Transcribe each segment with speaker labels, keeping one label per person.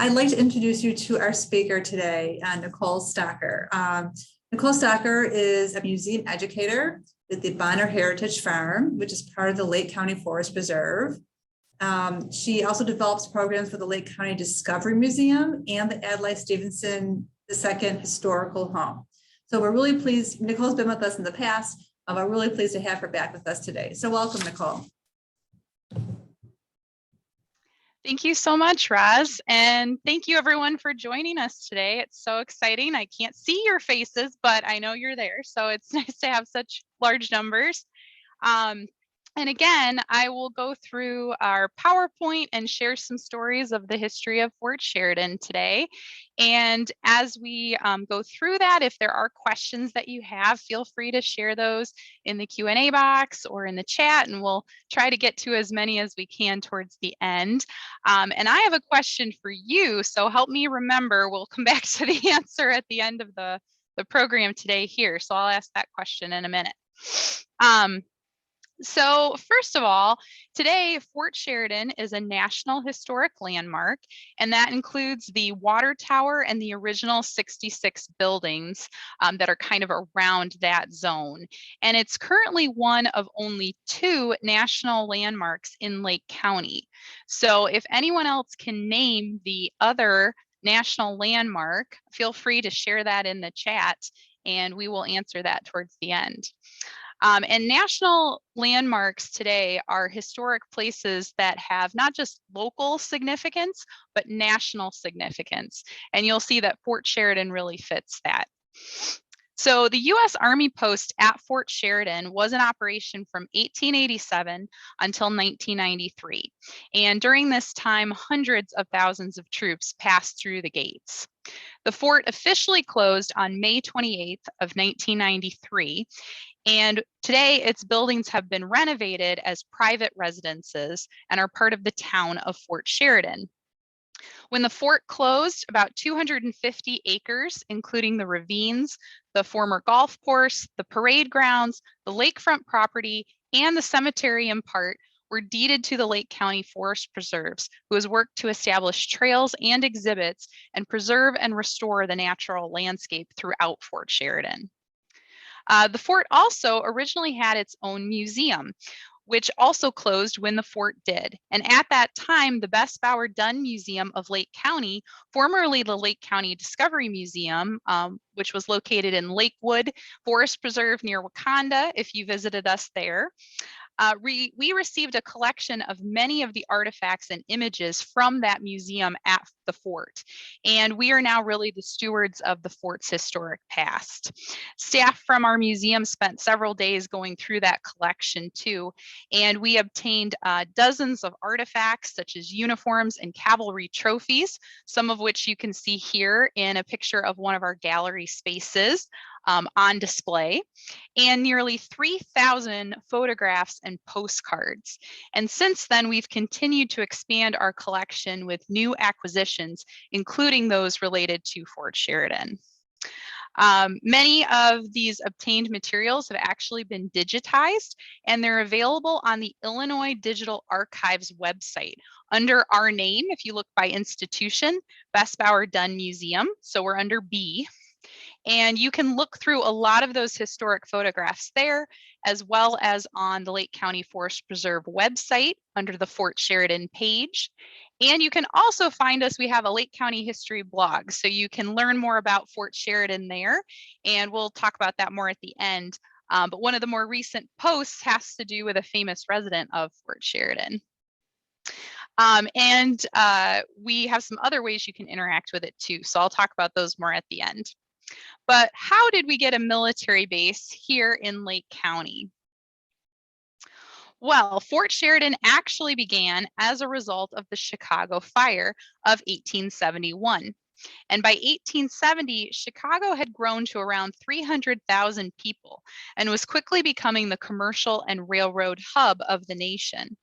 Speaker 1: I'd like to introduce you to our speaker today, Nicole Stocker. Nicole Stocker is a museum educator at the Bonner Heritage Farm, which is part of the Lake County Forest Preserve. She also develops programs for the Lake County Discovery Museum and the Adlai Stevenson II Historical Home. So we're really pleased. Nicole's been with us in the past. We're really pleased to have her back with us today. So welcome, Nicole.
Speaker 2: Thank you so much, Roz, and thank you everyone for joining us today. It's so exciting. I can't see your faces, but I know you're there, so it's nice to have such large numbers. And again, I will go through our PowerPoint and share some stories of the history of Fort Sheridan today. And as we go through that, if there are questions that you have, feel free to share those in the Q&A box or in the chat, and we'll try to get to as many as we can towards the end. And I have a question for you, so help me remember. We'll come back to the answer at the end of the program today here. So I'll ask that question in a minute. So first of all, today Fort Sheridan is a National Historic Landmark, and that includes the water tower and the original 66 buildings that are kind of around that zone. And it's currently one of only 2 national landmarks in Lake County. So if anyone else can name the other national landmark, feel free to share that in the chat, and we will answer that towards the end. And national landmarks today are historic places that have not just local significance, but national significance. And you'll see that Fort Sheridan really fits that. So the U.S. Army post at Fort Sheridan was in operation from 1887 until 1993. And during this time, hundreds of thousands of troops passed through the gates. The fort officially closed on May 28th of 1993. And today its buildings have been renovated as private residences and are part of the town of Fort Sheridan. When the fort closed, about 250 acres, including the ravines, the former golf course, the parade grounds, the lakefront property, and the cemetery in part, were deeded to the Lake County Forest Preserves, who has worked to establish trails and exhibits and preserve and restore the natural landscape throughout Fort Sheridan. The fort also originally had its own museum, which also closed when the fort did. And at that time, the Dunn Museum of Lake County, formerly the Lake County Discovery Museum, which was located in Lakewood Forest Preserve near Wakanda, if you visited us there, we received a collection of many of the artifacts and images from that museum at the fort. And we are now really the stewards of the fort's historic past. Staff from our museum spent several days going through that collection too. And we obtained dozens of artifacts such as uniforms and cavalry trophies, some of which you can see here in a picture of one of our gallery spaces on display, and nearly 3,000 photographs and postcards. And since then, we've continued to expand our collection with new acquisitions, including those related to Fort Sheridan. Many of these obtained materials have actually been digitized, and they're available on the Illinois Digital Archives website under our name. If you look by institution, Dunn Museum, so we're under B. And you can look through a lot of those historic photographs there, as well as on the Lake County Forest Preserve website under the Fort Sheridan page. And you can also find us, we have a Lake County history blog, so you can learn more about Fort Sheridan there, and we'll talk about that more at the end. But one of the more recent posts has to do with a famous resident of Fort Sheridan. We have some other ways you can interact with it too, so I'll talk about those more at the end. But how did we get a military base here in Lake County? Well, Fort Sheridan actually began as a result of the Chicago Fire of 1871. And by 1870, Chicago had grown to around 300,000 people and was quickly becoming the commercial and railroad hub of the nation.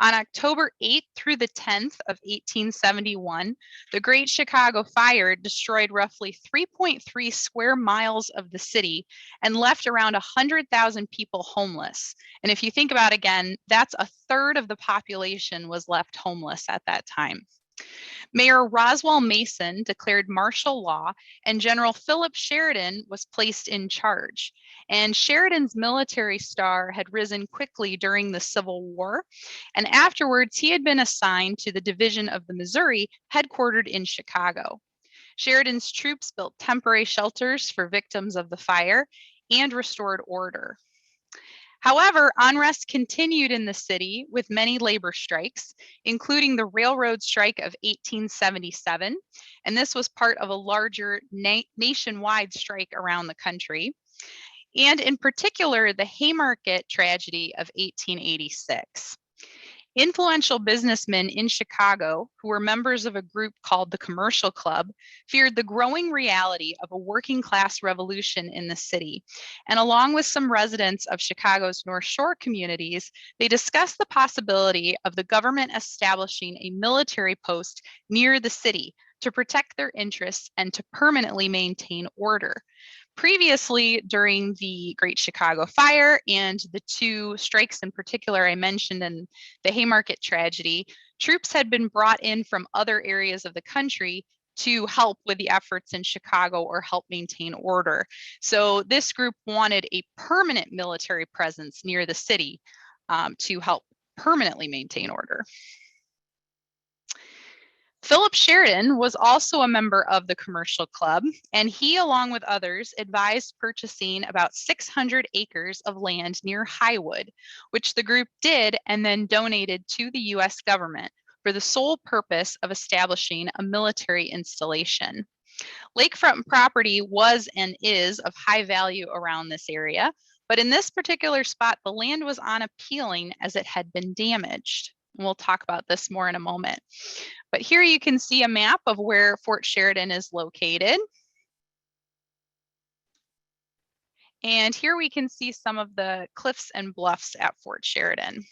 Speaker 2: On October 8th through the 10th of 1871, the Great Chicago Fire destroyed roughly 3.3 square miles of the city and left around 100,000 people homeless. And if you think about it again, that's a third of the population was left homeless at that time. Mayor Roswell Mason declared martial law, and General Philip Sheridan was placed in charge. And Sheridan's military star had risen quickly during the Civil War, and afterwards he had been assigned to the Division of the Missouri, headquartered in Chicago. Sheridan's troops built temporary shelters for victims of the fire and restored order. However, unrest continued in the city with many labor strikes, including the railroad strike of 1877, and this was part of a larger nationwide strike around the country, and in particular, the Haymarket tragedy of 1886. Influential businessmen in Chicago, who were members of a group called the Commercial Club, feared the growing reality of a working class revolution in the city. And along with some residents of Chicago's North Shore communities, they discussed the possibility of the government establishing a military post near the city to protect their interests and to permanently maintain order. Previously, during the Great Chicago Fire and the two strikes in particular I mentioned in the Haymarket tragedy, troops had been brought in from other areas of the country to help with the efforts in Chicago or help maintain order. So this group wanted a permanent military presence near the city to help permanently maintain order. Philip Sheridan was also a member of the Commercial Club, and he, along with others, advised purchasing about 600 acres of land near Highwood, which the group did and then donated to the US government for the sole purpose of establishing a military installation. Lakefront property was and is of high value around this area, but in this particular spot, the land was unappealing as it had been damaged. We'll talk about this more in a moment. But here you can see a map of where Fort Sheridan is located. And here we can see some of the cliffs and bluffs at Fort Sheridan.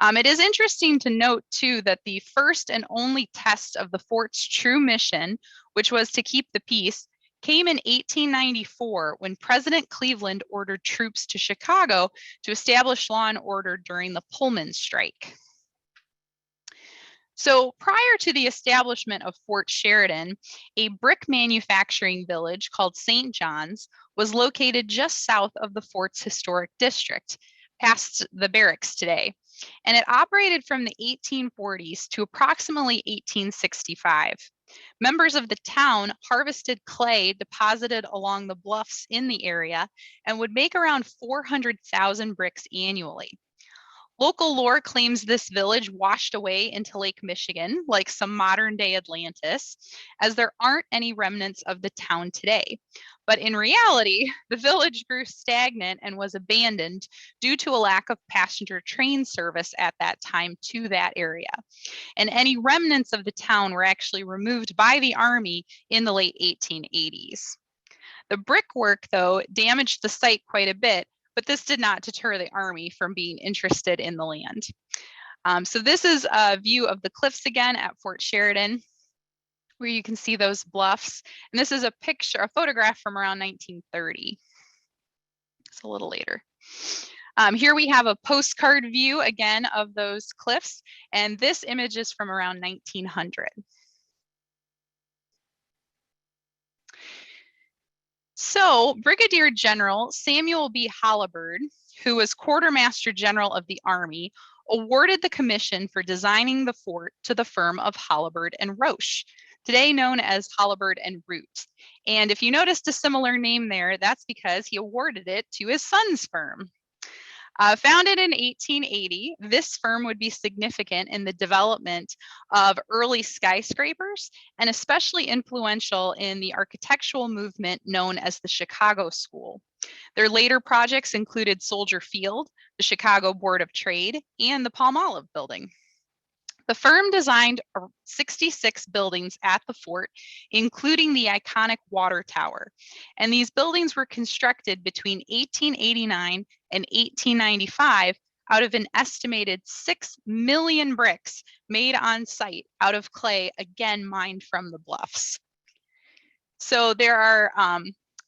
Speaker 2: It is interesting to note too that the first and only test of the fort's true mission, which was to keep the peace, came in 1894 when President Cleveland ordered troops to Chicago to establish law and order during the Pullman strike. So prior to the establishment of Fort Sheridan, a brick manufacturing village called St. John's was located just south of the fort's historic district, past the barracks today. And it operated from the 1840s to approximately 1865. Members of the town harvested clay deposited along the bluffs in the area and would make around 400,000 bricks annually. Local lore claims this village washed away into Lake Michigan, like some modern day Atlantis, as there aren't any remnants of the town today. But in reality, the village grew stagnant and was abandoned due to a lack of passenger train service at that time to that area. And any remnants of the town were actually removed by the Army in the late 1880s. The brickwork, though, damaged the site quite a bit, but this did not deter the Army from being interested in the land. So this is a view of the cliffs again at Fort Sheridan, where you can see those bluffs. And this is a picture, a photograph from around 1930. It's a little later. Here we have a postcard view again of those cliffs, and this image is from around 1900. So Brigadier General Samuel B. Halliburtt, who was Quartermaster General of the Army, awarded the commission for designing the fort to the firm of Halliburtt and Roche, today known as Halliburtt and Root. And if you noticed a similar name there, that's because he awarded it to his son's firm. Founded in 1880, this firm would be significant in the development of early skyscrapers and especially influential in the architectural movement known as the Chicago School. Their later projects included Soldier Field, the Chicago Board of Trade, and the Palmolive Building. The firm designed 66 buildings at the fort, including the iconic water tower. And these buildings were constructed between 1889 and 1895 out of an estimated 6 million bricks made on site out of clay, again, mined from the bluffs. So there are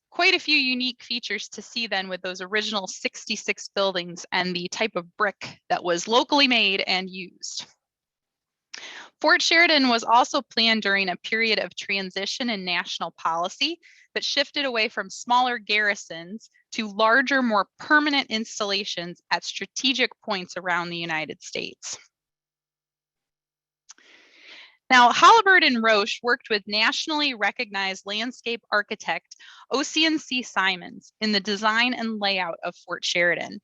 Speaker 2: quite a few unique features to see then with those original 66 buildings and the type of brick that was locally made and used. Fort Sheridan was also planned during a period of transition in national policy that shifted away from smaller garrisons to larger, more permanent installations at strategic points around the United States. Now, Halliburton and Roche worked with nationally recognized landscape architect Ossian C. Simons in the design and layout of Fort Sheridan.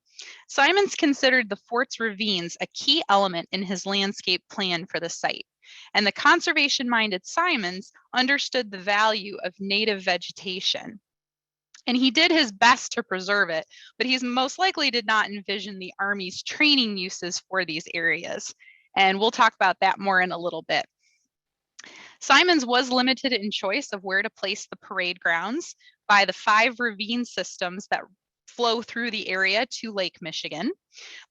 Speaker 2: Simons considered the fort's ravines a key element in his landscape plan for the site, and the conservation-minded Simons understood the value of native vegetation. And he did his best to preserve it, but he most likely did not envision the Army's training uses for these areas. And we'll talk about that more in a little bit. Simons was limited in choice of where to place the parade grounds by the 5 ravine systems that flow through the area to Lake Michigan,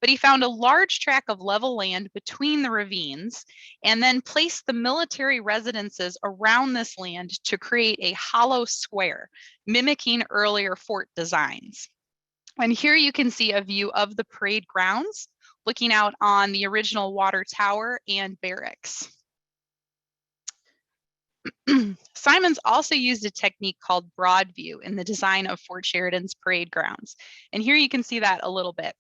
Speaker 2: but he found a large tract of level land between the ravines and then placed the military residences around this land to create a hollow square, mimicking earlier fort designs. And here you can see a view of the parade grounds, looking out on the original water tower and barracks. Simons also used a technique called broad view in the design of Fort Sheridan's parade grounds. And here you can see that a little bit.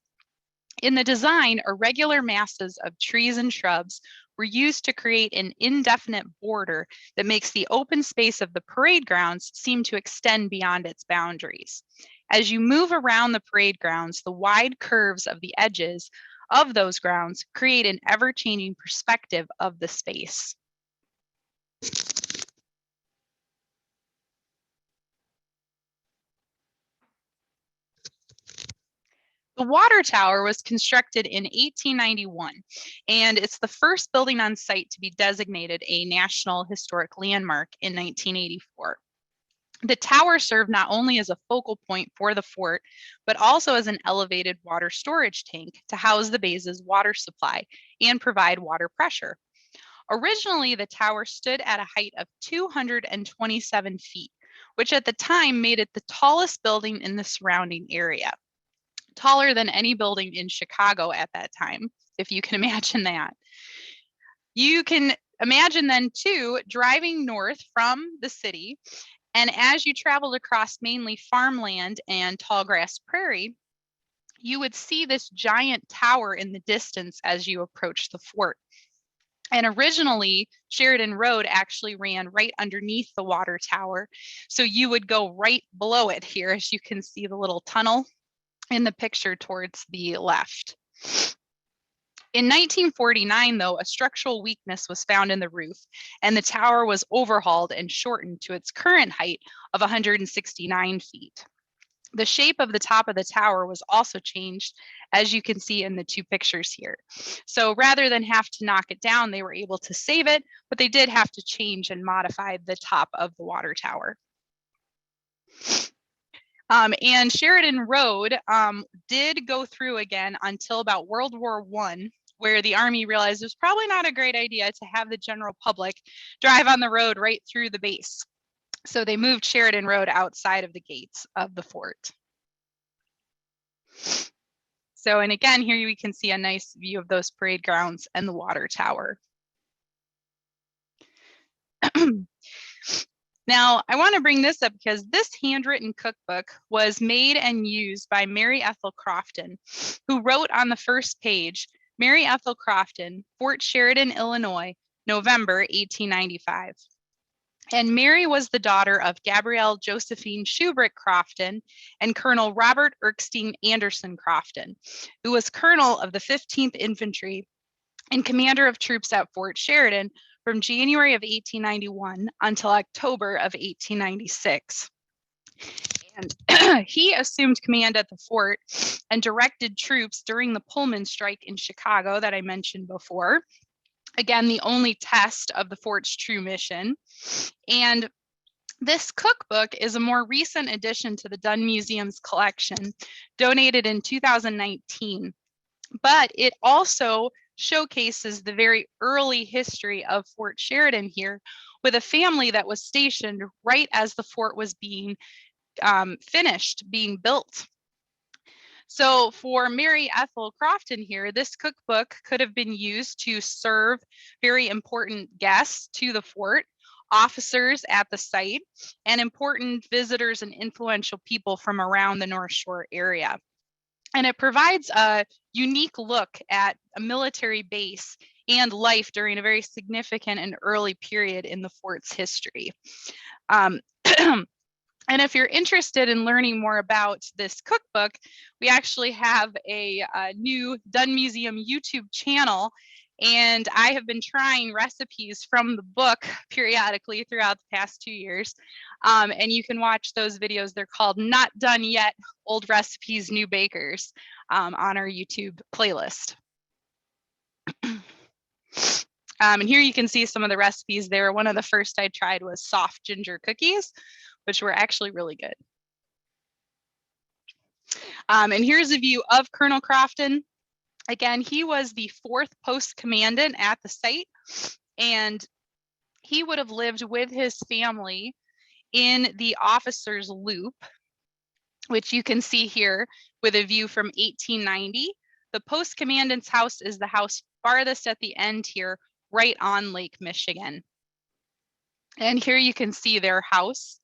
Speaker 2: In the design, irregular masses of trees and shrubs were used to create an indefinite border that makes the open space of the parade grounds seem to extend beyond its boundaries. As you move around the parade grounds, the wide curves of the edges of those grounds create an ever-changing perspective of the space. The water tower was constructed in 1891, and it's the first building on site to be designated a National Historic Landmark in 1984. The tower served not only as a focal point for the fort, but also as an elevated water storage tank to house the base's water supply and provide water pressure. Originally, the tower stood at a height of 227 feet, which at the time made it the tallest building in the surrounding area. Taller than any building in Chicago at that time, if you can imagine that. You can imagine then too, driving north from the city, and as you traveled across mainly farmland and tall grass prairie, you would see this giant tower in the distance as you approach the fort. And originally, Sheridan Road actually ran right underneath the water tower. So you would go right below it here, as you can see the little tunnel in the picture towards the left. In 1949, though, a structural weakness was found in the roof, and the tower was overhauled and shortened to its current height of 169 feet. The shape of the top of the tower was also changed, as you can see in the 2 pictures here. So rather than have to knock it down, they were able to save it, but they did have to change and modify the top of the water tower. And Sheridan Road did go through again until about World War I, where the Army realized it was probably not a great idea to have the general public drive on the road right through the base. So they moved Sheridan Road outside of the gates of the fort. So, and again, here we can see a nice view of those parade grounds and the water tower. Now, I want to bring this up because this handwritten cookbook was made and used by Mary Ethel Crofton, who wrote on the first page, Mary Ethel Crofton, Fort Sheridan, Illinois, November 1895. And Mary was the daughter of Gabrielle Josephine Shubrick Crofton and Colonel Robert Erskine Anderson Crofton, who was colonel of the 15th Infantry and commander of troops at Fort Sheridan from January of 1891 until October of 1896. And he assumed command at the fort and directed troops during the Pullman strike in Chicago that I mentioned before. Again, the only test of the fort's true mission. And this cookbook is a more recent addition to the Dunn Museum's collection, donated in 2019. But it also showcases the very early history of Fort Sheridan here, with a family that was stationed right as the fort was being finished, being built. So for Mary Ethel Crofton here, this cookbook could have been used to serve very important guests to the fort, officers at the site, and important visitors and influential people from around the North Shore area. And it provides a unique look at a military base and life during a very significant and early period in the fort's history. And if you're interested in learning more about this cookbook, we actually have a new Dunn Museum YouTube channel, and I have been trying recipes from the book periodically throughout the past 2 years. And you can watch those videos. They're called Not Done Yet, Old Recipes, New Bakers, on our YouTube playlist. And here you can see some of the recipes there. One of the first I tried was soft ginger cookies, which were actually really good. And here's a view of Colonel Crofton. Again, he was the 4th post commandant at the site, and he would have lived with his family in the officers' loop, which you can see here with a view from 1890. The post commandant's house is the house farthest at the end here, right on Lake Michigan. And here you can see their house,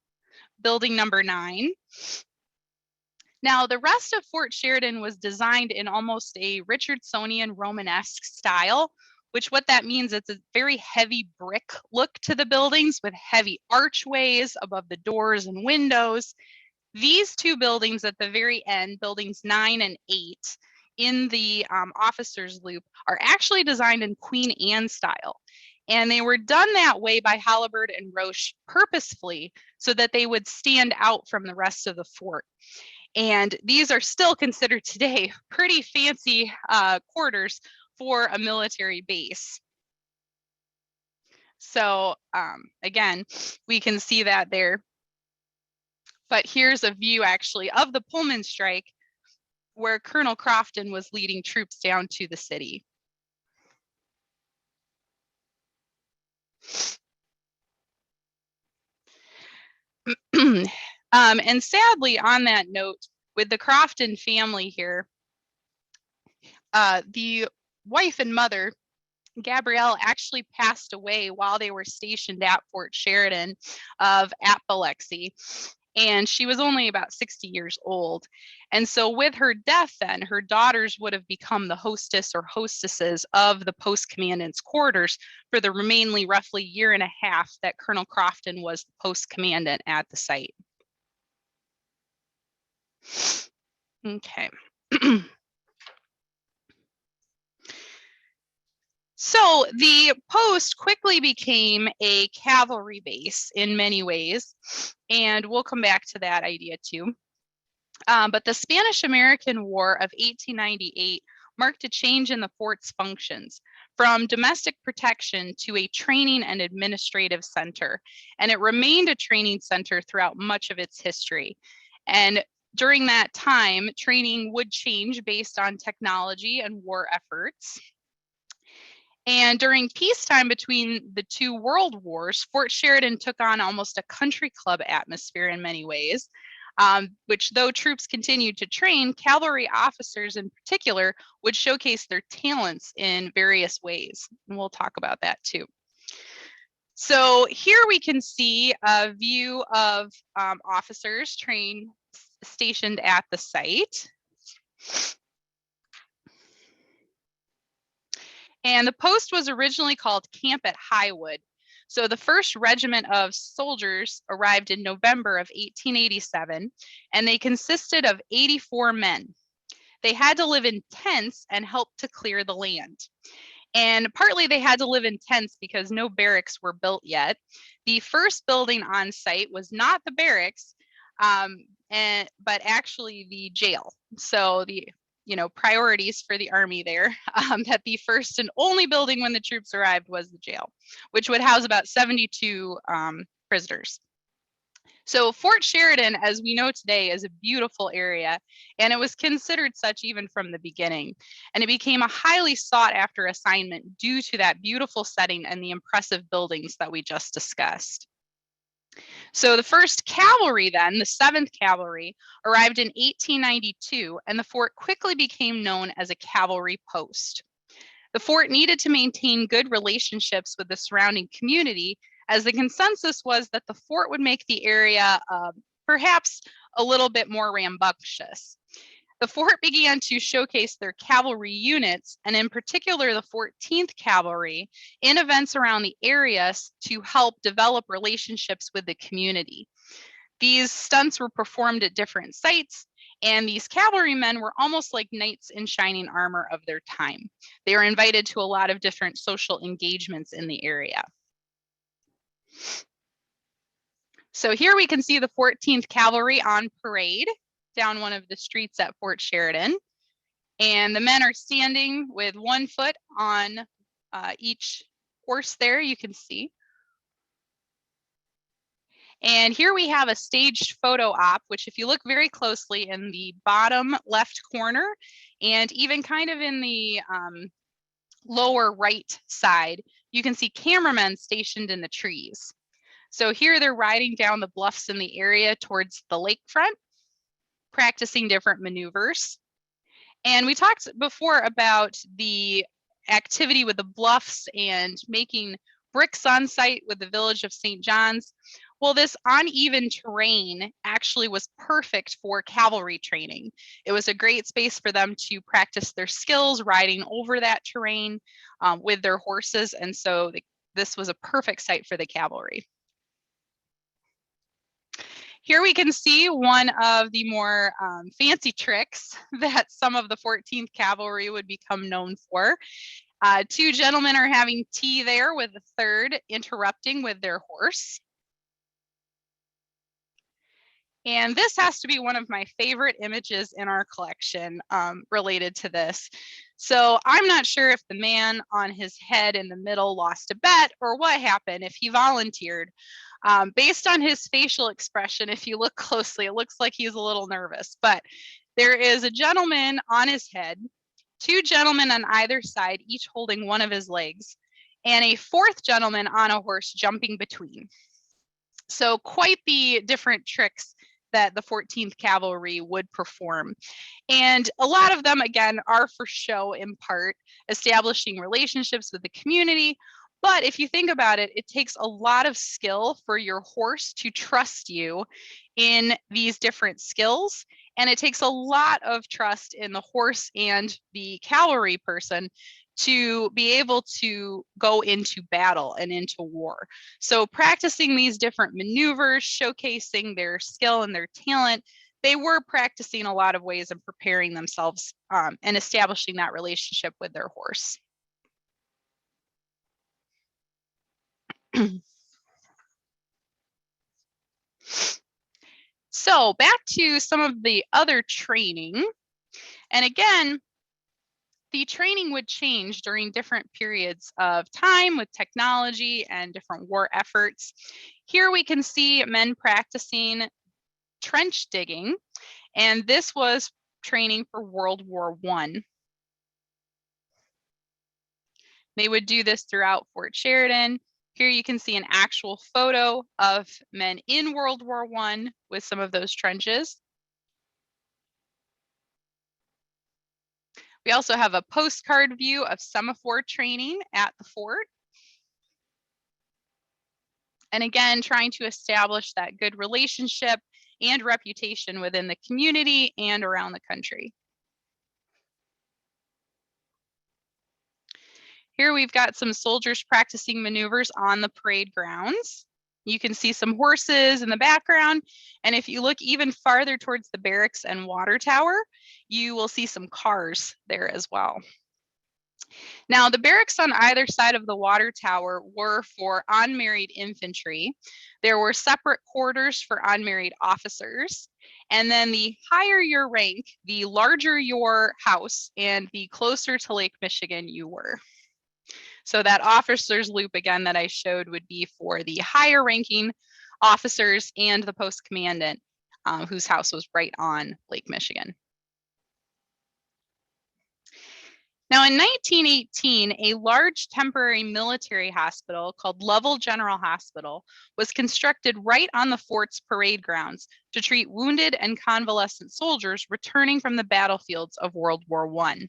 Speaker 2: building number 9. Now, the rest of Fort Sheridan was designed in almost a Richardsonian Romanesque style, which what that means, it's a very heavy brick look to the buildings with heavy archways above the doors and windows. These 2 buildings at the very end, buildings 9 and 8, in the officers' loop, are actually designed in Queen Anne style. And they were done that way by Halliburtt and Roche purposefully so that they would stand out from the rest of the fort. And these are still considered today pretty fancy quarters for a military base. So again, we can see that there. But here's a view actually of the Pullman strike where Colonel Crofton was leading troops down to the city. And sadly, on that note, with the Crofton family here, the wife and mother, Gabrielle, actually passed away while they were stationed at Fort Sheridan of apoplexy. And she was only about 60 years old. And so with her death then, her daughters would have become the hostess or hostesses of the post commandant's quarters for the remaining roughly 1.5 years that Colonel Crofton was the post commandant at the site. Okay. So the post quickly became a cavalry base in many ways, and we'll come back to that idea too. But the Spanish-American War of 1898 marked a change in the fort's functions from domestic protection to a training and administrative center. And it remained a training center throughout much of its history. And during that time, training would change based on technology and war efforts. And during peacetime between the 2 world wars, Fort Sheridan took on almost a country club atmosphere in many ways, which though troops continued to train, cavalry officers in particular would showcase their talents in various ways. And we'll talk about that too. So here we can see a view of officers stationed at the site. And the post was originally called Camp at Highwood. So the first regiment of soldiers arrived in November of 1887, and they consisted of 84 men. They had to live in tents and help to clear the land. And partly they had to live in tents because no barracks were built yet. The first building on site was not the barracks, but actually the jail. So the priorities for the Army there, that the first and only building when the troops arrived was the jail, which would house about 72 prisoners. So Fort Sheridan, as we know today, is a beautiful area, and it was considered such even from the beginning. And it became a highly sought after assignment due to that beautiful setting and the impressive buildings that we just discussed. So the first cavalry then, the 7th Cavalry, arrived in 1892, and the fort quickly became known as a cavalry post. The fort needed to maintain good relationships with the surrounding community, as the consensus was that the fort would make the area perhaps a little bit more rambunctious. The fort began to showcase their cavalry units, and in particular the 14th Cavalry, in events around the area to help develop relationships with the community. These stunts were performed at different sites, and these cavalrymen were almost like knights in shining armor of their time. They were invited to a lot of different social engagements in the area. So here we can see the 14th Cavalry on parade down one of the streets at Fort Sheridan. And the men are standing with one foot on each horse there, you can see. And here we have a staged photo op, which if you look very closely in the bottom left corner, and even kind of in the lower right side, you can see cameramen stationed in the trees. So here they're riding down the bluffs in the area towards the lakefront, practicing different maneuvers. And we talked before about the activity with the bluffs and making bricks on site with the village of St. John's. Well, this uneven terrain actually was perfect for cavalry training. It was a great space for them to practice their skills riding over that terrain with their horses. And so this was a perfect site for the cavalry. Here we can see one of the more fancy tricks that some of the 14th Cavalry would become known for. 2 gentlemen are having tea there, with the third interrupting with their horse. And this has to be one of my favorite images in our collection related to this. So I'm not sure if the man on his head in the middle lost a bet or what happened, if he volunteered. Based on his facial expression, if you look closely, it looks like he's a little nervous, but there is a gentleman on his head, 2 gentlemen on either side, each holding one of his legs, and a 4th gentleman on a horse jumping between. So quite the different tricks that the 14th Cavalry would perform. And a lot of them, again, are for show in part, establishing relationships with the community. But if you think about it, it takes a lot of skill for your horse to trust you in these different skills. And it takes a lot of trust in the horse and the cavalry person to be able to go into battle and into war. So practicing these different maneuvers, showcasing their skill and their talent, they were practicing a lot of ways of preparing themselves and establishing that relationship with their horse. So back to some of the other training. And again, the training would change during different periods of time with technology and different war efforts. Here we can see men practicing trench digging, and this was training for World War I. They would do this throughout Fort Sheridan. Here you can see an actual photo of men in World War I with some of those trenches. We also have a postcard view of semaphore training at the fort. And again, trying to establish that good relationship and reputation within the community and around the country. Here we've got some soldiers practicing maneuvers on the parade grounds. You can see some horses in the background. And if you look even farther towards the barracks and water tower, you will see some cars there as well. Now, the barracks on either side of the water tower were for unmarried infantry. There were separate quarters for unmarried officers. And then the higher your rank, the larger your house and the closer to Lake Michigan you were. So that officers loop again that I showed would be for the higher ranking officers and the post commandant whose house was right on Lake Michigan. Now, in 1918, a large temporary military hospital called Lovell General Hospital was constructed right on the fort's parade grounds to treat wounded and convalescent soldiers returning from the battlefields of World War I.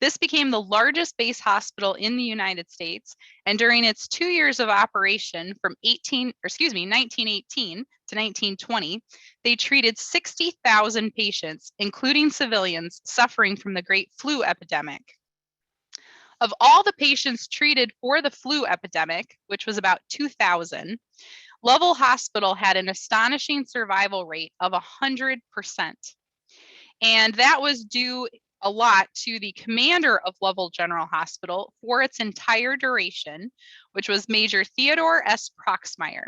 Speaker 2: This became the largest base hospital in the United States, and during its 2 years of operation from 1918 to 1920, they treated 60,000 patients, including civilians suffering from the Great Flu epidemic. Of all the patients treated for the flu epidemic, which was about 2,000, Lovell Hospital had an astonishing survival rate of 100%. And that was due a lot to the commander of Lovell General Hospital for its entire duration, which was Major Theodore S. Proxmire.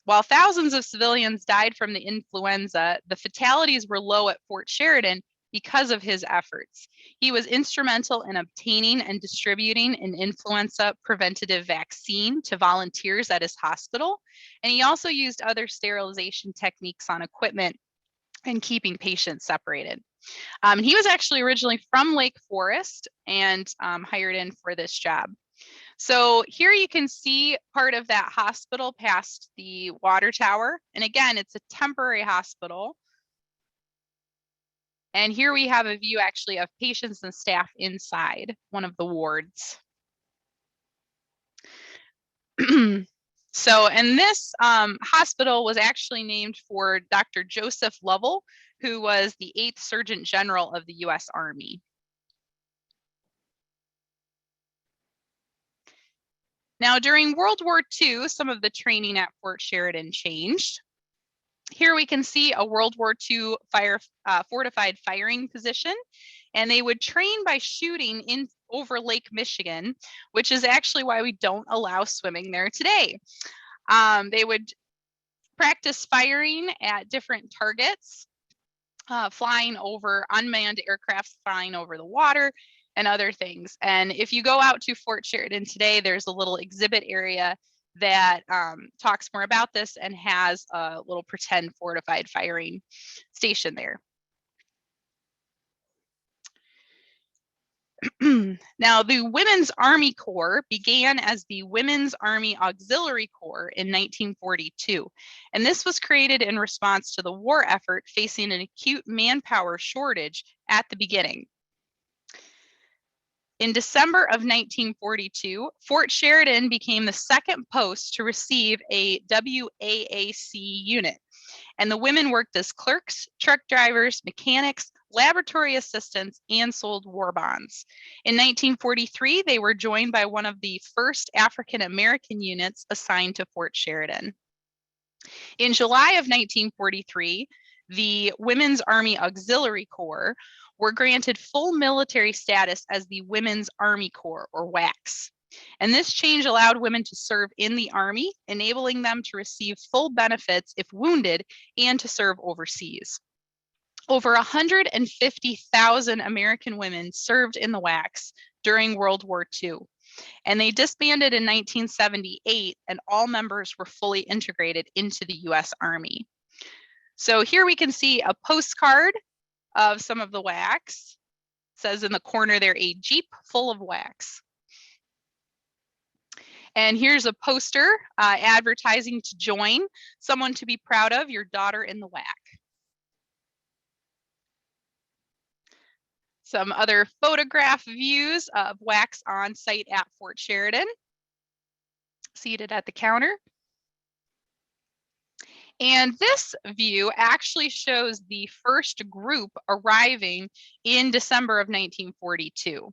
Speaker 2: While thousands of civilians died from the influenza, the fatalities were low at Fort Sheridan because of his efforts. He was instrumental in obtaining and distributing an influenza preventative vaccine to volunteers at his hospital, and he also used other sterilization techniques on equipment and keeping patients separated. He was actually originally from Lake Forest and hired in for this job. So here you can see part of that hospital past the water tower. And again, it's a temporary hospital. And here we have a view actually of patients and staff inside one of the wards. So, and this hospital was actually named for Dr. Joseph Lovell, who was the 8th Surgeon General of the U.S. Army. Now, during World War II, some of the training at Fort Sheridan changed. Here we can see a World War II fortified firing position, and they would train by shooting over Lake Michigan, which is actually why we don't allow swimming there today. They would practice firing at different targets, flying over unmanned aircraft, flying over the water, and other things. And if you go out to Fort Sheridan today, there's a little exhibit area that talks more about this and has a little pretend fortified firing station there. Now, the Women's Army Corps began as the Women's Army Auxiliary Corps in 1942, and this was created in response to the war effort facing an acute manpower shortage at the beginning. In December of 1942, Fort Sheridan became the second post to receive a WAAC unit, and the women worked as clerks, truck drivers, mechanics, laboratory assistants, and sold war bonds. In 1943, they were joined by one of the first African American units assigned to Fort Sheridan. In July of 1943, the Women's Army Auxiliary Corps were granted full military status as the Women's Army Corps, or WACS. And this change allowed women to serve in the Army, enabling them to receive full benefits if wounded and to serve overseas. Over 150,000 American women served in the WACS during World War II, and they disbanded in 1978, and all members were fully integrated into the U.S. Army. So here we can see a postcard of some of the WACS. It says in the corner there, a Jeep full of WACS. And here's a poster advertising to join, someone to be proud of, your daughter in the WAC. Some other photograph views of WACs on site at Fort Sheridan, seated at the counter. And this view actually shows the first group arriving in December of 1942.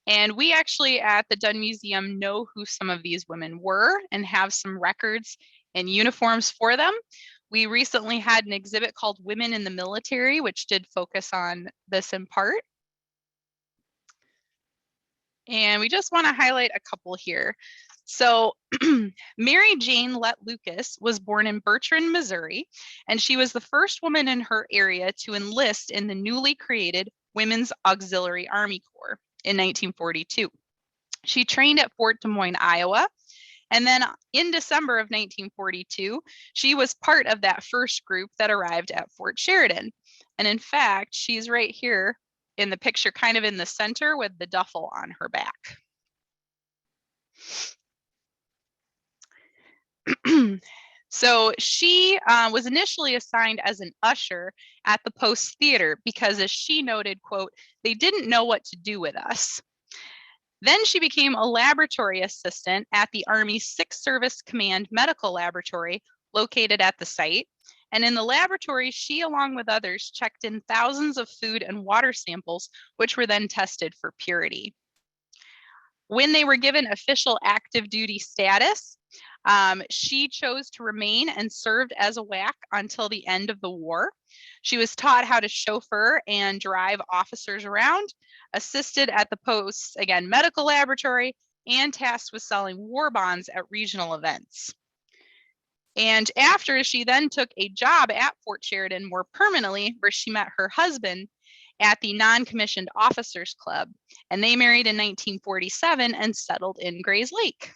Speaker 2: And we actually at the Dunn Museum know who some of these women were and have some records and uniforms for them. We recently had an exhibit called Women in the Military, which did focus on this in part. And we just want to highlight a couple here. So Mary Jane Lett Lucas was born in Bertrand, Missouri, and she was the first woman in her area to enlist in the newly created Women's Auxiliary Army Corps in 1942. She trained at Fort Des Moines, Iowa, and then in December of 1942, she was part of that first group that arrived at Fort Sheridan. And in fact, she's right here in the picture kind of in the center with the duffel on her back. So she was initially assigned as an usher at the Post Theater because, as she noted, quote, "They didn't know what to do with us." Then she became a laboratory assistant at the Army Sixth Service Command Medical Laboratory located at the site. And in the laboratory, she, along with others, checked in thousands of food and water samples, which were then tested for purity. When they were given official active duty status, she chose to remain and served as a WAC until the end of the war. She was taught how to chauffeur and drive officers around, assisted at the post's, again, medical laboratory, and tasked with selling war bonds at regional events. And after, she then took a job at Fort Sheridan more permanently, where she met her husband at the Non-Commissioned Officers Club. And they married in 1947 and settled in Grays Lake.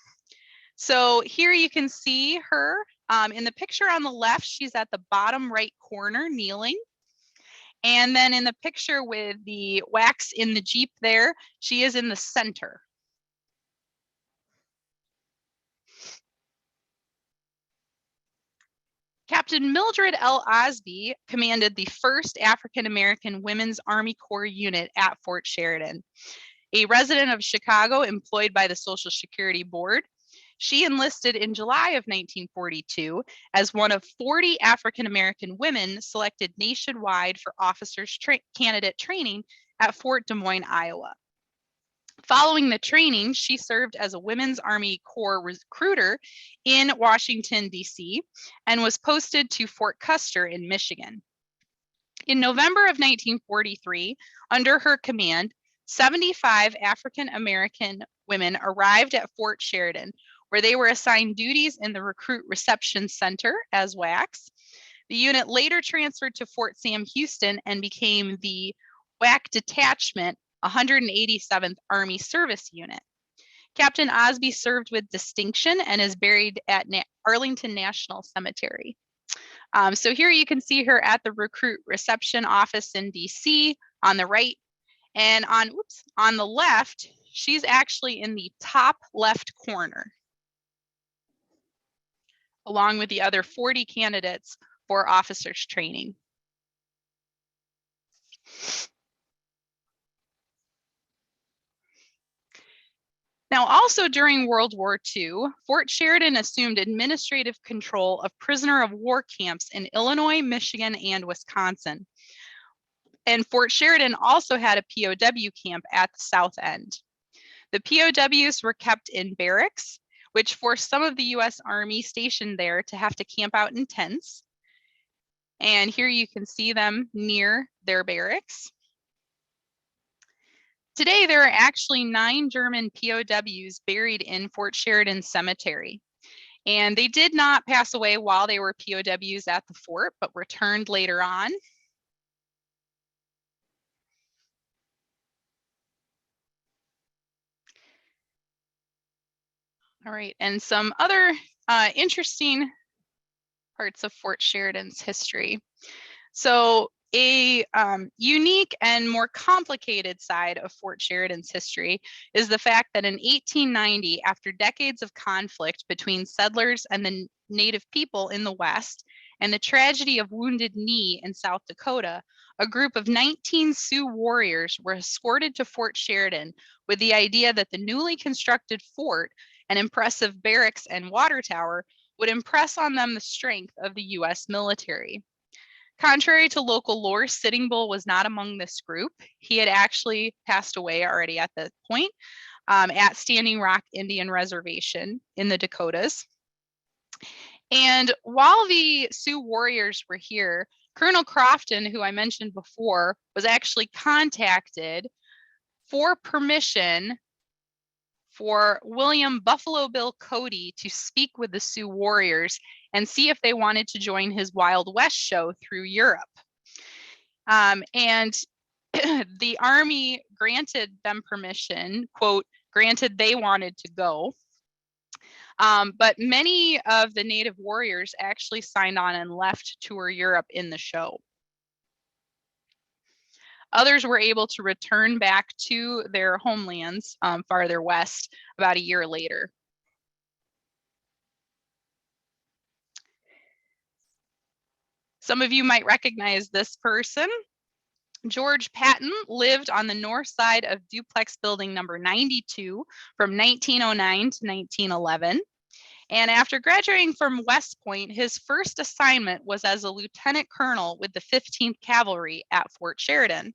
Speaker 2: So here you can see her in the picture on the left, she's at the bottom right corner kneeling. And then in the picture with the wax in the Jeep there, she is in the center. Captain Mildred L. Osby commanded the 1st African-American Women's Army Corps unit at Fort Sheridan. A resident of Chicago employed by the Social Security Board, she enlisted in July of 1942 as one of 40 African-American women selected nationwide for officers candidate training at Fort Des Moines, Iowa. Following the training, she served as a Women's Army Corps recruiter in Washington, D.C., and was posted to Fort Custer in Michigan. In November of 1943, under her command, 75 African-American women arrived at Fort Sheridan, where they were assigned duties in the Recruit Reception Center as WACs. The unit later transferred to Fort Sam Houston and became the WAC Detachment 187th Army Service Unit. Captain Osby served with distinction and is buried at Arlington National Cemetery. So here you can see her at the Recruit Reception Office in DC on the right. And on the left, she's actually in the top left corner, along with the other 40 candidates for officers training. Now, also during World War II, Fort Sheridan assumed administrative control of prisoner of war camps in Illinois, Michigan, and Wisconsin. And Fort Sheridan also had a POW camp at the south end. The POWs were kept in barracks, which forced some of the U.S. Army stationed there to have to camp out in tents. And here you can see them near their barracks. Today, there are actually 9 German POWs buried in Fort Sheridan Cemetery. And they did not pass away while they were POWs at the fort, but returned later on. All right, and some other interesting parts of Fort Sheridan's history. So a unique and more complicated side of Fort Sheridan's history is the fact that in 1890, after decades of conflict between settlers and the native people in the West, and the tragedy of Wounded Knee in South Dakota, a group of 19 Sioux Warriors were escorted to Fort Sheridan with the idea that the newly constructed fort, an impressive barracks and water tower, would impress on them the strength of the U.S. military. Contrary to local lore, Sitting Bull was not among this group. He had actually passed away already at that point at Standing Rock Indian Reservation in the Dakotas. And while the Sioux Warriors were here, Colonel Crofton, who I mentioned before, was actually contacted for permission for William Buffalo Bill Cody to speak with the Sioux Warriors and see if they wanted to join his Wild West show through Europe. And the Army granted them permission, quote, granted they wanted to go. But many of the Native warriors actually signed on and left to tour Europe in the show. Others were able to return back to their homelands farther west about a year later. Some of you might recognize this person. George Patton lived on the north side of duplex building number 92 from 1909 to 1911. And after graduating from West Point, his first assignment was as a lieutenant colonel with the 15th Cavalry at Fort Sheridan.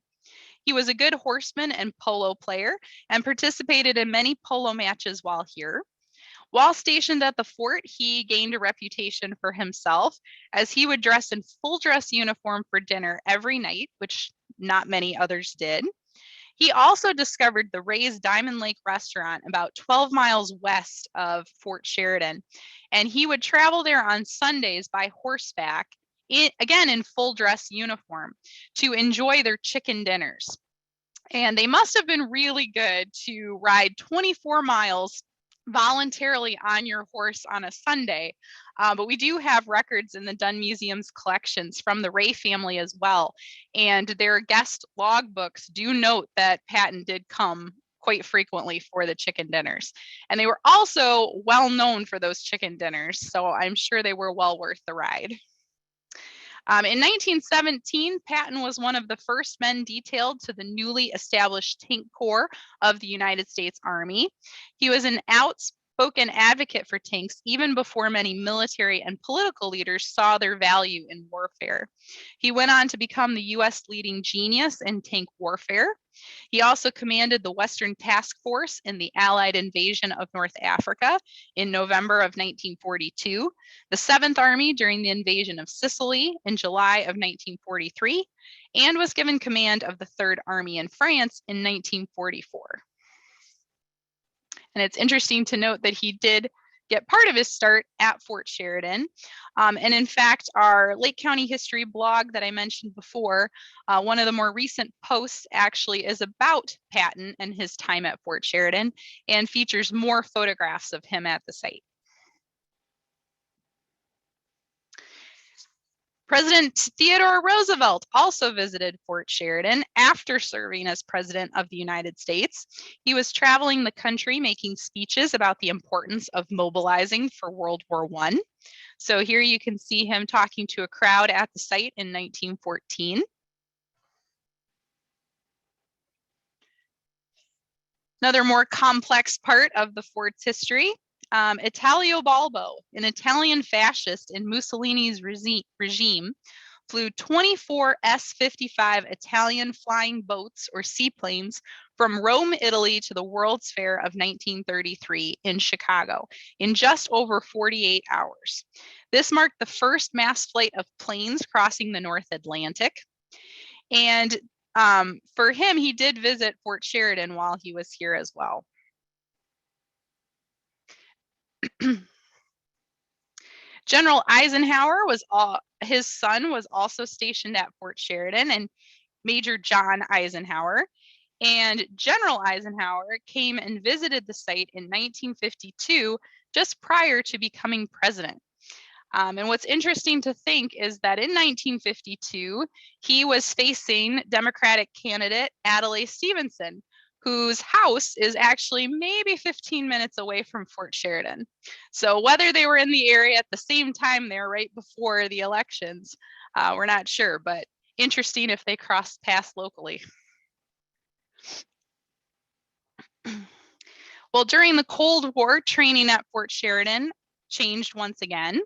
Speaker 2: He was a good horseman and polo player and participated in many polo matches while here. While stationed at the fort, he gained a reputation for himself as he would dress in full dress uniform for dinner every night, which not many others did. He also discovered the Ray's Diamond Lake restaurant about 12 miles west of Fort Sheridan, and he would travel there on Sundays by horseback, again in full dress uniform, to enjoy their chicken dinners. And they must have been really good to ride 24 miles voluntarily on your horse on a Sunday. But we do have records in the Dunn Museum's collections from the Ray family as well. And their guest logbooks do note that Patton did come quite frequently for the chicken dinners. And they were also well known for those chicken dinners. So I'm sure they were well worth the ride. In 1917, Patton was one of the first men detailed to the newly established Tank Corps of the United States Army. He was an outspoken advocate for tanks even before many military and political leaders saw their value in warfare. He went on to become the U.S. leading genius in tank warfare. He also commanded the Western Task Force in the Allied invasion of North Africa in November of 1942, the 7th Army during the invasion of Sicily in July of 1943, and was given command of the 3rd Army in France in 1944. And it's interesting to note that he did get part of his start at Fort Sheridan. And in fact, our Lake County history blog that I mentioned before, one of the more recent posts actually is about Patton and his time at Fort Sheridan and features more photographs of him at the site. President Theodore Roosevelt also visited Fort Sheridan after serving as President of the United States. He was traveling the country making speeches about the importance of mobilizing for World War I. So here you can see him talking to a crowd at the site in 1914. Another more complex part of the fort's history. Italio Balbo, an Italian fascist in Mussolini's regime, flew 24 S-55 Italian flying boats or seaplanes from Rome, Italy to the World's Fair of 1933 in Chicago in just over 48 hours. This marked the first mass flight of planes crossing the North Atlantic. And for him, he did visit Fort Sheridan while he was here as well. General Eisenhower his son was also stationed at Fort Sheridan, and Major John Eisenhower. And General Eisenhower came and visited the site in 1952, just prior to becoming president. And what's interesting to think is that in 1952, he was facing Democratic candidate Adlai Stevenson, whose house is actually maybe 15 minutes away from Fort Sheridan. So whether they were in the area at the same time there right before the elections, we're not sure, but interesting if they crossed paths locally. Well, during the Cold War, training at Fort Sheridan changed once again.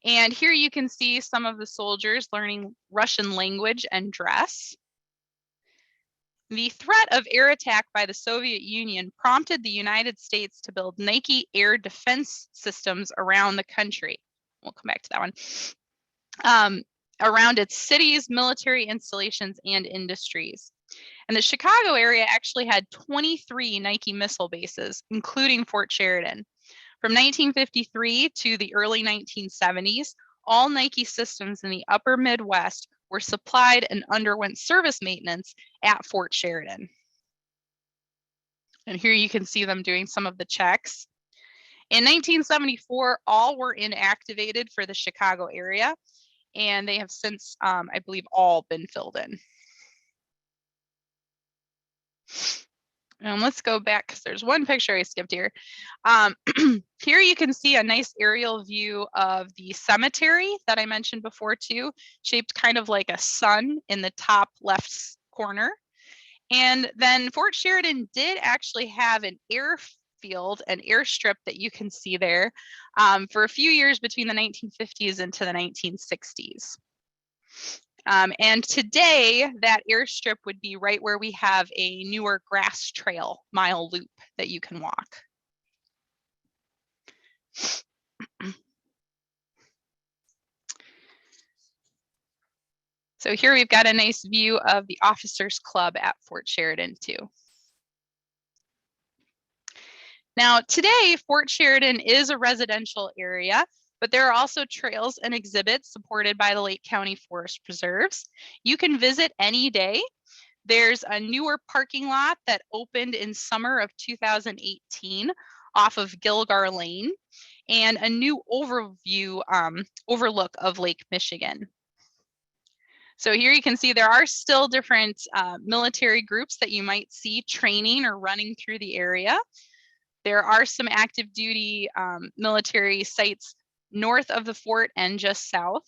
Speaker 2: And here you can see some of the soldiers learning Russian language and dress. The threat of air attack by the Soviet Union prompted the United States to build Nike air defense systems around the country. We'll come back to that one. Around its cities, military installations, and industries. And the Chicago area actually had 23 Nike missile bases, including Fort Sheridan. From 1953 to the early 1970s, all Nike systems in the upper Midwest were supplied and underwent service maintenance at Fort Sheridan. And here you can see them doing some of the checks. In 1974, all were inactivated for the Chicago area, and they have since, I believe, all been filled in. And let's go back because there's one picture I skipped here. Here you can see a nice aerial view of the cemetery that I mentioned before too, shaped kind of like a sun in the top left corner. And then Fort Sheridan did actually have an airfield, an airstrip that you can see there for a few years between the 1950s into the 1960s. And today that airstrip would be right where we have a newer grass trail mile loop that you can walk. So here we've got a nice view of the Officers Club at Fort Sheridan too. Now today, Fort Sheridan is a residential area, but there are also trails and exhibits supported by the Lake County Forest Preserves. You can visit any day. There's a newer parking lot that opened in summer of 2018 off of Gilgar Lane, and a new overlook of Lake Michigan. So here you can see there are still different military groups that you might see training or running through the area. There are some active duty military sites north of the fort and just south.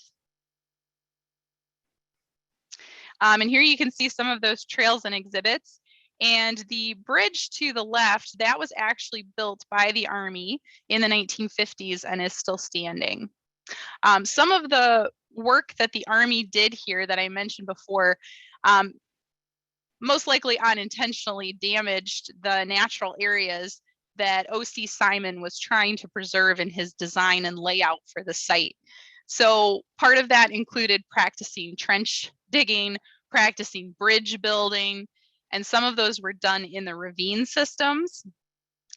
Speaker 2: And here you can see some of those trails and exhibits. And the bridge to the left, that was actually built by the Army in the 1950s and is still standing. Some of the work that the Army did here that I mentioned before, most likely unintentionally damaged the natural areas that O.C. Simon was trying to preserve in his design and layout for the site. So part of that included practicing trench digging, practicing bridge building, and some of those were done in the ravine systems.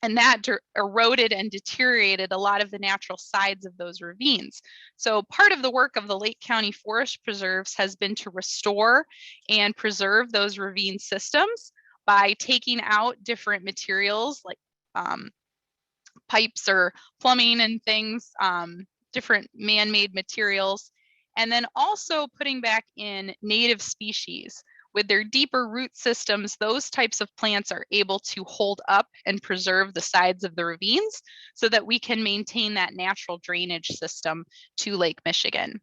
Speaker 2: And that eroded and deteriorated a lot of the natural sides of those ravines. So part of the work of the Lake County Forest Preserves has been to restore and preserve those ravine systems by taking out different materials like pipes or plumbing and things, different man-made materials, and then also putting back in native species. With their deeper root systems, those types of plants are able to hold up and preserve the sides of the ravines so that we can maintain that natural drainage system to Lake Michigan.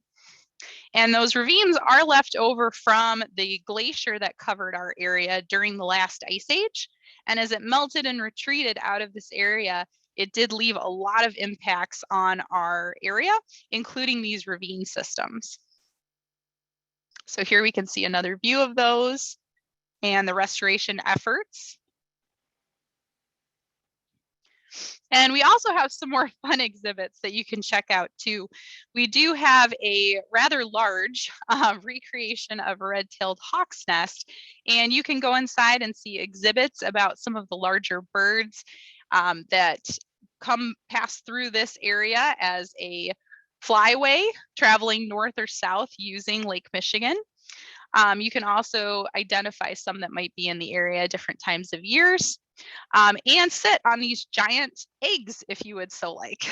Speaker 2: And those ravines are left over from the glacier that covered our area during the last ice age. And as it melted and retreated out of this area, it did leave a lot of impacts on our area, including these ravine systems. So here we can see another view of those and the restoration efforts. And we also have some more fun exhibits that you can check out too. We do have a rather large recreation of a red-tailed hawk's nest, and you can go inside and see exhibits about some of the larger birds that pass through this area as a flyway traveling north or south using Lake Michigan. You can also identify some that might be in the area at different times of years, and sit on these giant eggs if you would so like.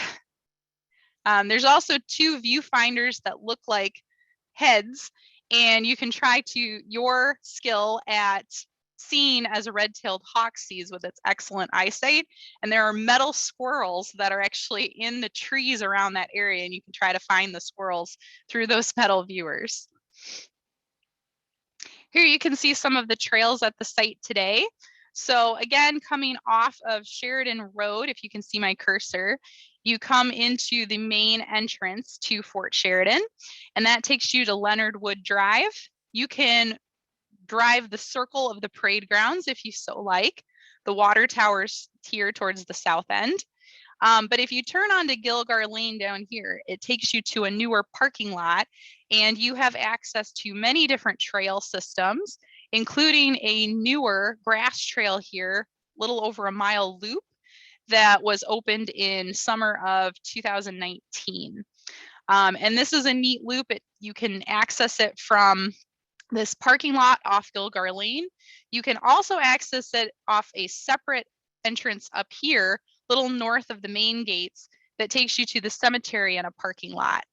Speaker 2: There's also two viewfinders that look like heads, and you can try your skill at seeing as a red-tailed hawk sees with its excellent eyesight. And there are metal squirrels that are actually in the trees around that area, and you can try to find the squirrels through those metal viewers. Here you can see some of the trails at the site today. So again, coming off of Sheridan Road, if you can see my cursor, you come into the main entrance to Fort Sheridan, and that takes you to Leonard Wood Drive. You can drive the circle of the parade grounds if you so like. The water tower's here towards the south end. But if you turn onto Gilgar Lane down here, it takes you to a newer parking lot, and you have access to many different trail systems, including a newer grass trail here, little over a mile loop that was opened in summer of 2019. And this is a neat loop. You can access it from this parking lot off Gilgar Lane. You can also access it off a separate entrance up here, little north of the main gates, that takes you to the cemetery and a parking lot.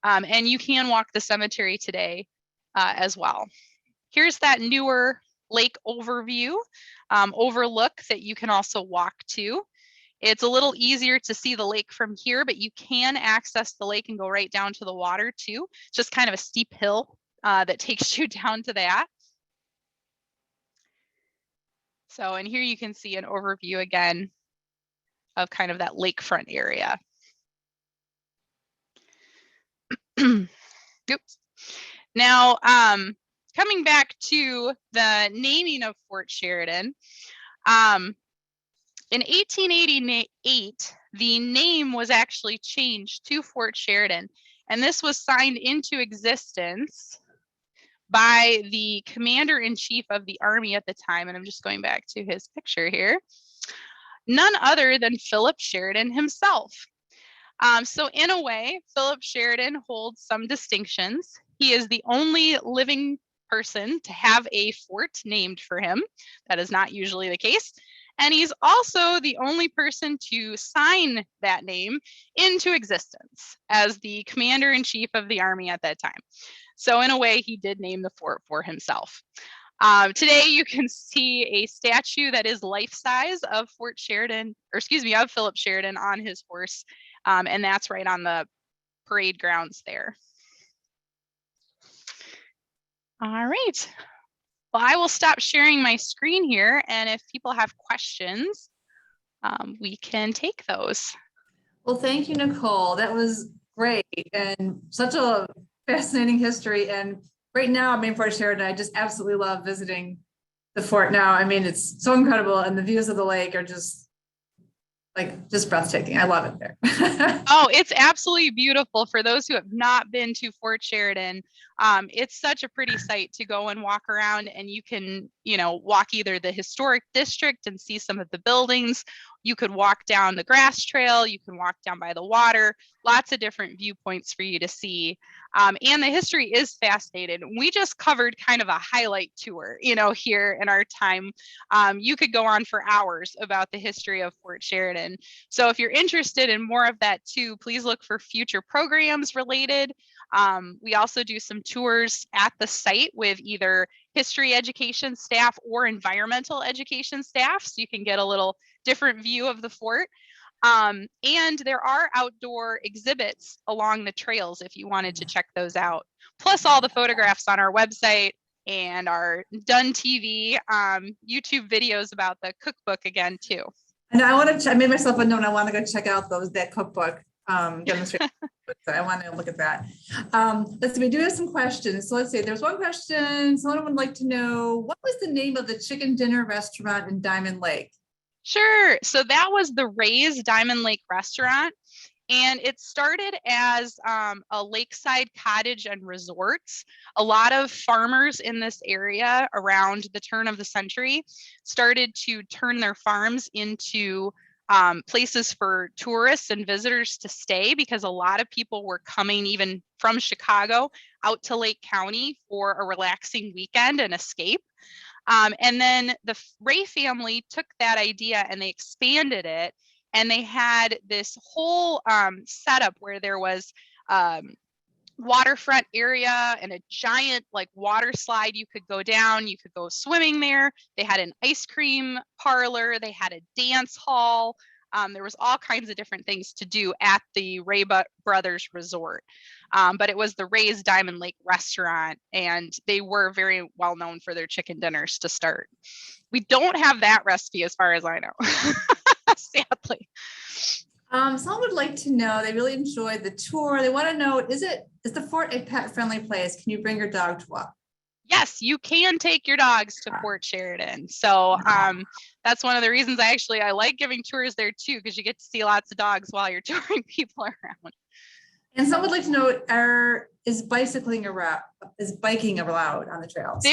Speaker 2: And you can walk the cemetery today as well. Here's that newer lake overview, overlook that you can also walk to. It's a little easier to see the lake from here, but you can access the lake and go right down to the water too. It's just kind of a steep hill that takes you down to that. So, and here you can see an overview again of kind of that lakefront area. Oops. Now, coming back to the naming of Fort Sheridan, in 1888, the name was actually changed to Fort Sheridan, and this was signed into existence by the commander-in-chief of the Army at the time, and I'm just going back to his picture here, none other than Philip Sheridan himself. So in a way, Philip Sheridan holds some distinctions. He is the only living person to have a fort named for him. That is not usually the case. And he's also the only person to sign that name into existence as the commander-in-chief of the Army at that time. So in a way, he did name the fort for himself. Today, you can see a statue that is life-size of Fort Sheridan, or excuse me, of Philip Sheridan on his horse. And that's right on the parade grounds there. All right. Well, I will stop sharing my screen here, and if people have questions, we can take those.
Speaker 1: Well, thank you, Nicole. That was great and such a fascinating history. And right now, I mean, Fort Sheridan, I just absolutely love visiting the fort now. I mean, it's so incredible, and the views of the lake are just breathtaking. I love it there.
Speaker 2: Oh, it's absolutely beautiful. For those who have not been to Fort Sheridan, it's such a pretty sight to go and walk around, and you can, walk either the historic district and see some of the buildings. You could walk down the grass trail. You can walk down by the water. Lots of different viewpoints for you to see. And the history is fascinating. We just covered kind of a highlight tour, here in our time. You could go on for hours about the history of Fort Sheridan. So if you're interested in more of that too, please look for future programs related. We also do some tours at the site with either history education staff or environmental education staff, so you can get a little different view of the fort. And there are outdoor exhibits along the trails if you wanted to check those out. Plus all the photographs on our website and our Dunn TV YouTube videos about the cookbook again too.
Speaker 1: And I made myself a note. I want to go check out that cookbook demonstration. So I want to look at that. Let's see, we do have some questions. So let's see, there's one question. Someone would like to know, what was the name of the chicken dinner restaurant in Diamond Lake?
Speaker 2: Sure. So that was the Ray's Diamond Lake Restaurant. And it started as a lakeside cottage and resorts. A lot of farmers in this area around the turn of the century started to turn their farms into places for tourists and visitors to stay, because a lot of people were coming even from Chicago out to Lake County for a relaxing weekend and escape. And then the Ray family took that idea and they expanded it. And they had this whole setup where there was waterfront area and a giant water slide you could go down. You could go swimming there. They had an ice cream parlor. They had a dance hall. There was all kinds of different things to do at the Ray Brothers Resort. But it was the Ray's Diamond Lake Restaurant, and they were very well known for their chicken dinners to start. We don't have that recipe as far as I know. Sadly.
Speaker 1: Someone would like to know, they really enjoyed the tour. They want to know, is the fort a pet friendly place? Can you bring your dog to walk?
Speaker 2: Yes, you can take your dogs to Fort Sheridan. So that's one of the reasons I like giving tours there too, because you get to see lots of dogs while you're touring people around.
Speaker 1: And someone would like to know, is biking allowed on the trails?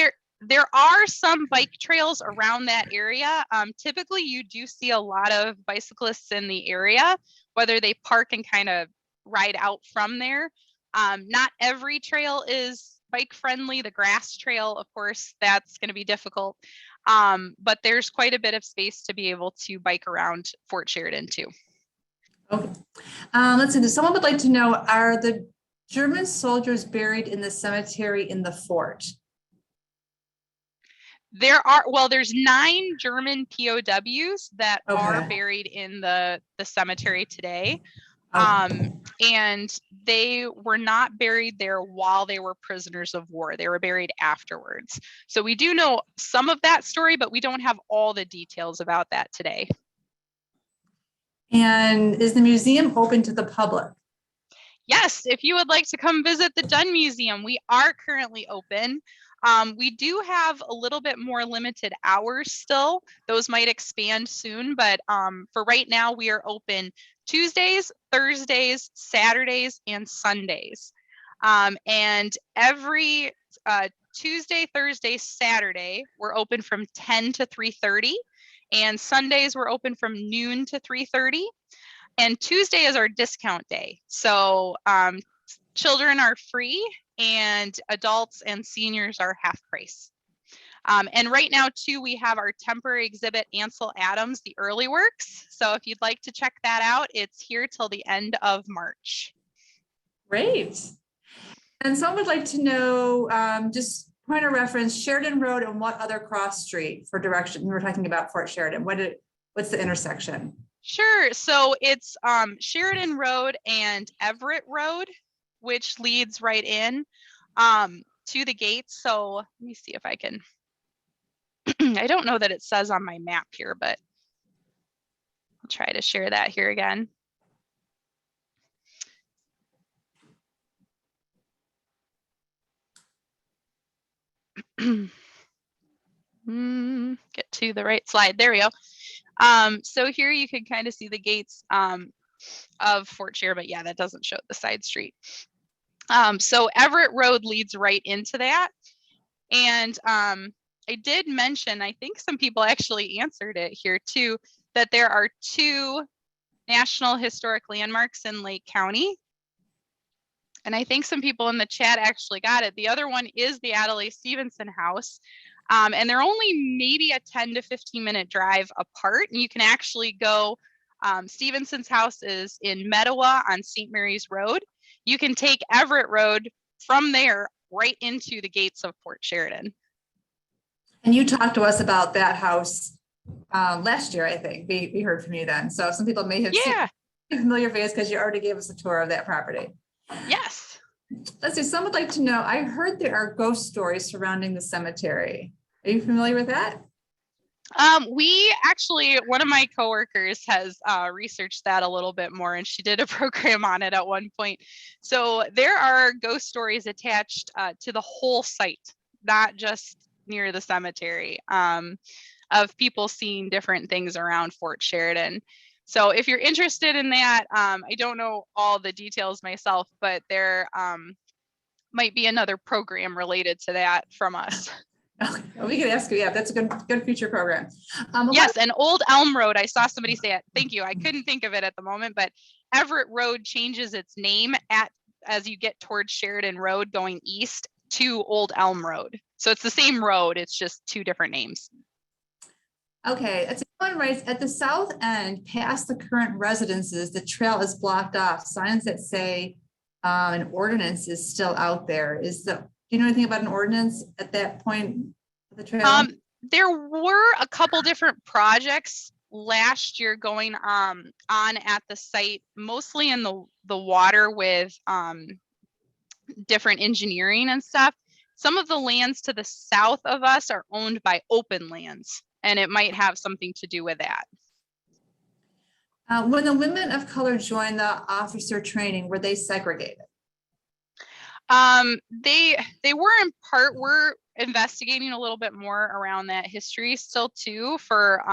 Speaker 2: There are some bike trails around that area. Typically, you do see a lot of bicyclists in the area, whether they park and kind of ride out from there. Not every trail is bike friendly. The grass trail, of course, that's going to be difficult. But there's quite a bit of space to be able to bike around Fort Sheridan too.
Speaker 1: Okay. Let's see. Someone would like to know, are the German soldiers buried in the cemetery in the fort?
Speaker 2: There's 9 German POWs that are buried in the cemetery today. And they were not buried there while they were prisoners of war. They were buried afterwards. So we do know some of that story, but we don't have all the details about that today.
Speaker 1: And is the museum open to the public?
Speaker 2: Yes, if you would like to come visit the Dunn Museum, we are currently open. We do have a little bit more limited hours still. Those might expand soon, but for right now, we are open Tuesdays, Thursdays, Saturdays, and Sundays. And every Tuesday, Thursday, Saturday, we're open from 10 to 3:30. And Sundays, we're open from noon to 3:30. And Tuesday is our discount day. So children are free and adults and seniors are half price. And right now too, we have our temporary exhibit, Ansel Adams, the Early Works. So if you'd like to check that out, it's here till the end of March.
Speaker 1: Great. And someone would like to know, just point of reference, Sheridan Road and what other cross street for direction? We're talking about Fort Sheridan. What's the intersection?
Speaker 2: Sure. So it's Sheridan Road and Everett Road, which leads right in to the gates. So let me see if I can. I don't know that it says on my map here, but I'll try to share that here again. Get to the right slide. There we go. So here you can kind of see the gates of Fort Sheridan, but yeah, that doesn't show the side street. So Everett Road leads right into that. And I did mention, I think some people actually answered it here too, that there are 2 National Historic Landmarks in Lake County. And I think some people in the chat actually got it. The other one is the Adelaide Stevenson House. And they're only maybe a 10 to 15 minute drive apart. And you can actually go, Stevenson's house is in Mettawa on St. Mary's Road. You can take Everett Road from there right into the gates of Fort Sheridan.
Speaker 1: And you talked to us about that house last year, I think. We heard from you then. So some people may have seen a familiar face because you already gave us a tour of that property.
Speaker 2: Yes.
Speaker 1: Let's see, some would like to know, I heard there are ghost stories surrounding the cemetery. Are you familiar with that?
Speaker 2: We actually, one of my coworkers has researched that a little bit more, and she did a program on it at one point. So there are ghost stories attached to the whole site, not just near the cemetery, of people seeing different things around Fort Sheridan. So if you're interested in that, I don't know all the details myself, but there might be another program related to that from us.
Speaker 1: We can ask you. Yeah, that's a good future program.
Speaker 2: Yes, and Old Elm Road. I saw somebody say it. Thank you. I couldn't think of it at the moment, but Everett Road changes its name as you get towards Sheridan Road going east to Old Elm Road. So it's the same road. It's just 2 different names.
Speaker 1: Okay, it's one right at the south end, past the current residences. The trail is blocked off. Signs that say an ordinance is still out there. Do you know anything about an ordinance at that point of the trail?
Speaker 2: There were a couple different projects last year going on at the site, mostly in the water with different engineering and stuff. Some of the lands to the south of us are owned by open lands, and it might have something to do with that.
Speaker 1: When the women of color joined the officer training, were they segregated?
Speaker 2: They were in part. We're investigating a little bit more around that history still too, for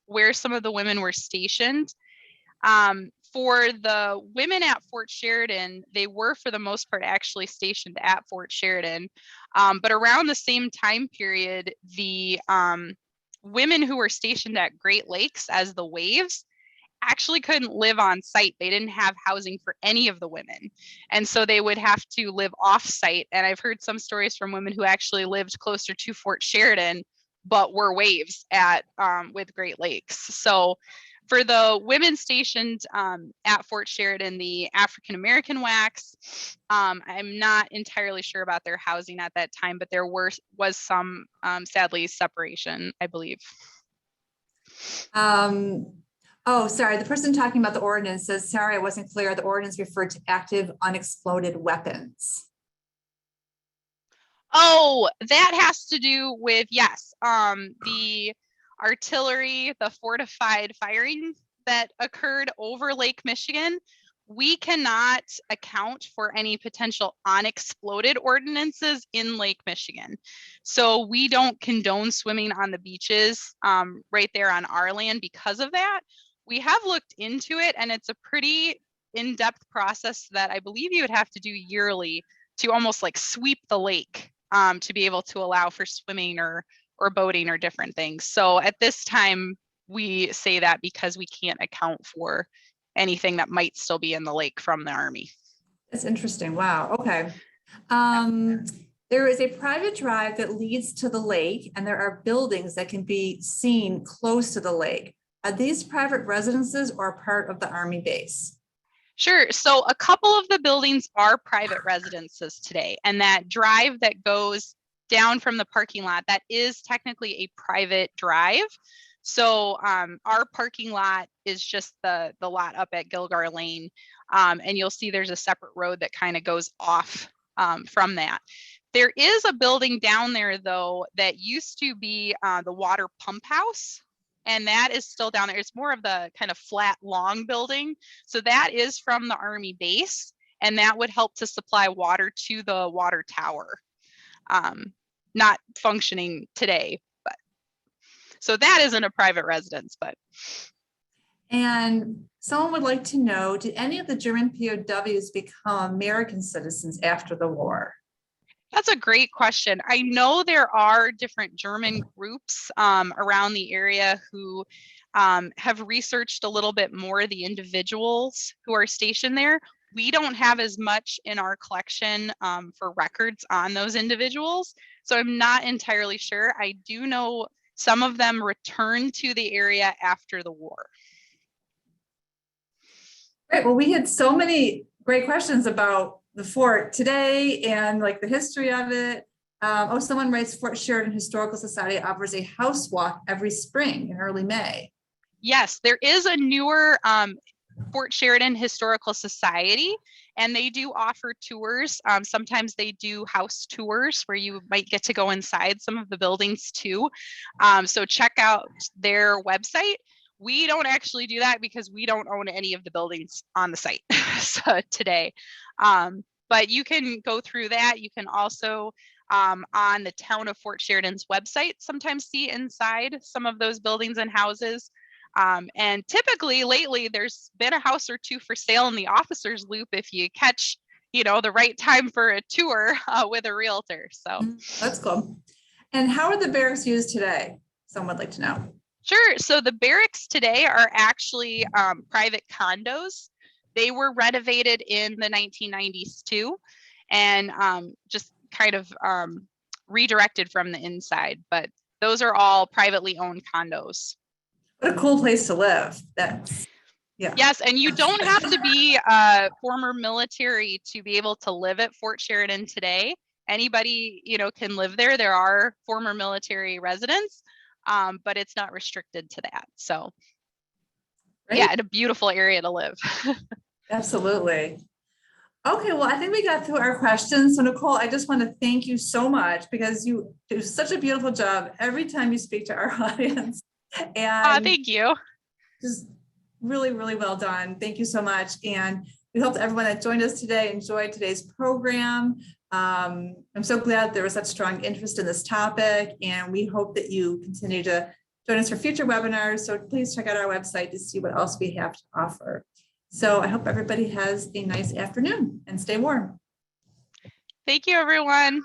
Speaker 2: where some of the women were stationed. For the women at Fort Sheridan, they were for the most part actually stationed at Fort Sheridan. But around the same time period, the women who were stationed at Great Lakes as the Waves actually couldn't live on site. They didn't have housing for any of the women. And so they would have to live off site. And I've heard some stories from women who actually lived closer to Fort Sheridan, but were Waves at with Great Lakes. So For the women stationed at Fort Sheridan, the African American WACs, I'm not entirely sure about their housing at that time, but there was some, sadly, separation, I believe.
Speaker 1: Oh, sorry. The person talking about the ordinance says, sorry, I wasn't clear. The ordinance referred to active unexploded weapons.
Speaker 2: Oh, that has to do with, yes, the artillery, the fortified firing that occurred over Lake Michigan. We cannot account for any potential unexploded ordinances in Lake Michigan. So we don't condone swimming on the beaches right there on our land because of that. We have looked into it, and it's a pretty in-depth process that I believe you would have to do yearly to almost like sweep the lake to be able to allow for swimming or boating or different things. So at this time, we say that because we can't account for anything that might still be in the lake from the Army.
Speaker 1: That's interesting. Wow. Okay. There is a private drive that leads to the lake, and there are buildings that can be seen close to the lake. Are these private residences or part of the Army base?
Speaker 2: Sure. So a couple of the buildings are private residences today, and that drive that goes down from the parking lot, that is technically a private drive. So our parking lot is just the lot up at Gilgar Lane, and you'll see there's a separate road that kind of goes off from that. There is a building down there, though, that used to be the water pump house. And that is still down there. It's more of the kind of flat, long building. So that is from the Army base, and that would help to supply water to the water tower. Not functioning today, but so that isn't a private residence, but.
Speaker 1: And someone would like to know, did any of the German POWs become American citizens after the war?
Speaker 2: That's a great question. I know there are different German groups around the area who have researched a little bit more the individuals who are stationed there. We don't have as much in our collection for records on those individuals, so I'm not entirely sure. I do know some of them returned to the area after the war.
Speaker 1: Great. Well, we had so many great questions about the fort today and like the history of it. Oh, someone writes, Fort Sheridan Historical Society offers a house walk every spring in early May.
Speaker 2: Yes, there is a newer Fort Sheridan Historical Society, and they do offer tours. Sometimes they do house tours where you might get to go inside some of the buildings too. So check out their website. We don't actually do that because we don't own any of the buildings on the site so today. But you can go through that. You can also on the town of Fort Sheridan's website sometimes see inside some of those buildings and houses. And typically lately there's been a house or two for sale in the officers loop if you catch, the right time for a tour with a realtor. So
Speaker 1: that's cool. And how are the barracks used today? Someone would like to know.
Speaker 2: Sure. So the barracks today are actually private condos. They were renovated in the 1990s too, and just kind of redirected from the inside. But those are all privately owned condos.
Speaker 1: What a cool place to live. That's, yeah.
Speaker 2: Yes, and you don't have to be former military to be able to live at Fort Sheridan today. Anybody, can live there. There are former military residents. But it's not restricted to that. So right. Yeah, and a beautiful area to live.
Speaker 1: Absolutely. Okay, well, I think we got through our questions. So Nicole, I just want to thank you so much because you do such a beautiful job every time you speak to our audience. And
Speaker 2: thank you.
Speaker 1: Just really, really well done. Thank you so much. And we hope that everyone that joined us today enjoyed today's program. I'm so glad there was such strong interest in this topic, and we hope that you continue to join us for future webinars. So please check out our website to see what else we have to offer. So I hope everybody has a nice afternoon and stay warm.
Speaker 2: Thank you, everyone.